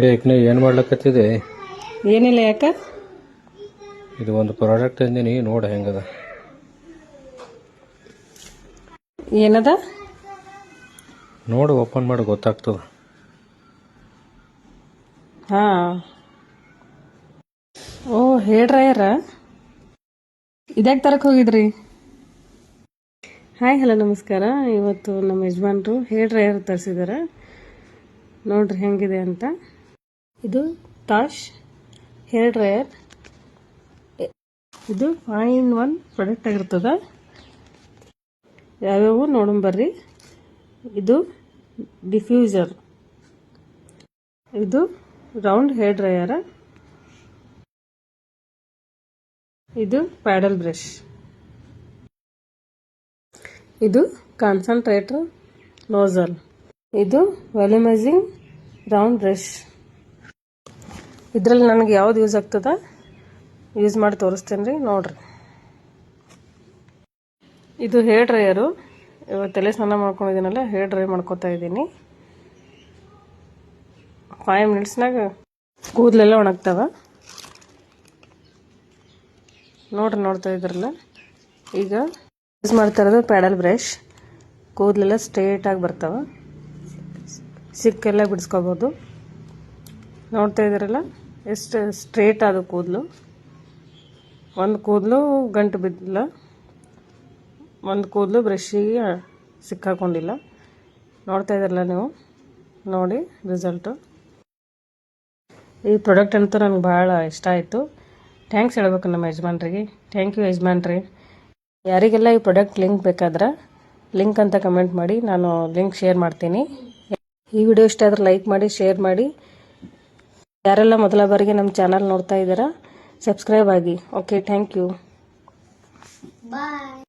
ಏಕನೇ ಏನು ಮಾಡ್ಲಕತ್ತಿದೆ? ಏನಿಲ್ಲ. ಯಾಕ? ಇದು ಒಂದು ಪ್ರಾಡಕ್ಟ್ ಅಂದಿನಿ, ನೋಡ ಹೆಂಗದ. ಏನದ? ನೋಡು, ಓಪನ್ ಮಾಡಿ ಗೊತ್ತಾಗ್ತದ. ಹಾ, ಓ ಹೇರ್ ಡ್ರೈಯರ. ಇದ್ಯಾಕೆ ತರಕ್ಕೆ ಹೋಗಿದ್ರಿ? ಹಾಯ್, ಹಲೋ, ನಮಸ್ಕಾರ. ಇವತ್ತು ನಮ್ಮ ಯಜಮಾನ್ರು ಹೇರ್ ಡ್ರೈಯರ್ ತರಿಸಿದ್ದಾರೆ. ನೋಡ್ರಿ ಹೆಂಗಿದೆ ಅಂತ. ಇದು ತಾಶ್ ಹೇರ್ ಡ್ರೈಯರ್. ಇದು 5-in-1 ಪ್ರಾಡಕ್ಟ್ ಆಗಿರ್ತದ. ಯಾವ್ಯಾವು ನೋಡಂಬರ್ರಿ. ಇದು ಡಿಫ್ಯೂಸರ್, ಇದು ರೌಂಡ್ ಹೇರ್ ಡ್ರೈಯರ್, ಇದು ಪ್ಯಾಡಲ್ ಬ್ರಷ್, ಇದು ಕಾನ್ಸಂಟ್ರೇಟರ್ ನೋಸಲ್, ಇದು ವಾಲ್ಯೂಮೈಸಿಂಗ್ ರೌಂಡ್ ಬ್ರಷ್. ಇದರಲ್ಲಿ ನನಗೆ ಯಾವ್ದು ಯೂಸ್ ಆಗ್ತದ ಯೂಸ್ ಮಾಡಿ ತೋರಿಸ್ತೇನೆ ರೀ, ನೋಡ್ರಿ. ಇದು ಹೇರ್ ಡ್ರೈಯರು. ಇವತ್ತೆಲೆ ಸ್ನಾನ ಮಾಡ್ಕೊಂಡಿದ್ದೀನಲ್ಲ, ಹೇರ್ ಡ್ರೈ ಮಾಡ್ಕೊತಾ ಇದ್ದೀನಿ. 5 ಮಿನಿಟ್ಸ್ನಾಗ ಕೂದಲೆಲ್ಲ ಒಣಗ್ತಾವ. ನೋಡ್ತಾ ಇದ್ರಲ್ಲ. ಈಗ ಯೂಸ್ ಮಾಡ್ತಾ ಇರೋದು ಪ್ಯಾಡಲ್ ಬ್ರಷ್. ಕೂದಲೆಲ್ಲ ಸ್ಟ್ರೇಟಾಗಿ ಬರ್ತಾವ, ಸಿಕ್ಕೆಲ್ಲ ಬಿಡಿಸ್ಕೋಬೋದು. ನೋಡ್ತಾ ಇದ್ದೀರಲ್ಲ ಎಷ್ಟು ಸ್ಟ್ರೇಟ್ ಆದ ಕೂದಲು. ಒಂದು ಕೂದಲು ಗಂಟು ಬಿದ್ದಿಲ್ಲ, ಒಂದು ಕೂದಲು ಬ್ರಷ್ಷಿಗೆ ಸಿಕ್ಕಾಕೊಂಡಿಲ್ಲ. ನೋಡ್ತಾ ಇದ್ದೀರಲ್ಲ ನೀವು, ನೋಡಿ ರಿಸಲ್ಟು. ಈ ಪ್ರಾಡಕ್ಟ್ ಅಂತೂ ನನಗೆ ಭಾಳ ಇಷ್ಟ ಆಯಿತು. ಥ್ಯಾಂಕ್ಸ್ ಹೇಳ್ಬೇಕು ನಮ್ಮ ಯಜಮಾನ್ರಿಗೆ. Thank you ಯಜಮಾನ್ರಿ. ಯಾರಿಗೆಲ್ಲ ಈ ಪ್ರಾಡಕ್ಟ್ ಲಿಂಕ್ ಬೇಕಾದ್ರೆ ಲಿಂಕ್ ಅಂತ ಕಮೆಂಟ್ ಮಾಡಿ, ನಾನು ಲಿಂಕ್ ಶೇರ್ ಮಾಡ್ತೀನಿ. ಈ ವಿಡಿಯೋ ಇಷ್ಟ ಆದ್ರೆ ಲೈಕ್ ಮಾಡಿ, ಶೇರ್ ಮಾಡಿ. ಯಾರೆಲ್ಲ ಮೊದಲ ಬಾರಿಗೆ ನಮ್ಮ ಚಾನಲ್ ನೋಡ್ತಾ ಇದ್ದೀರಾ, ಸಬ್ಸ್ಕ್ರೈಬ್ ಆಗಿ. Okay, thank you. ಬಾಯ್.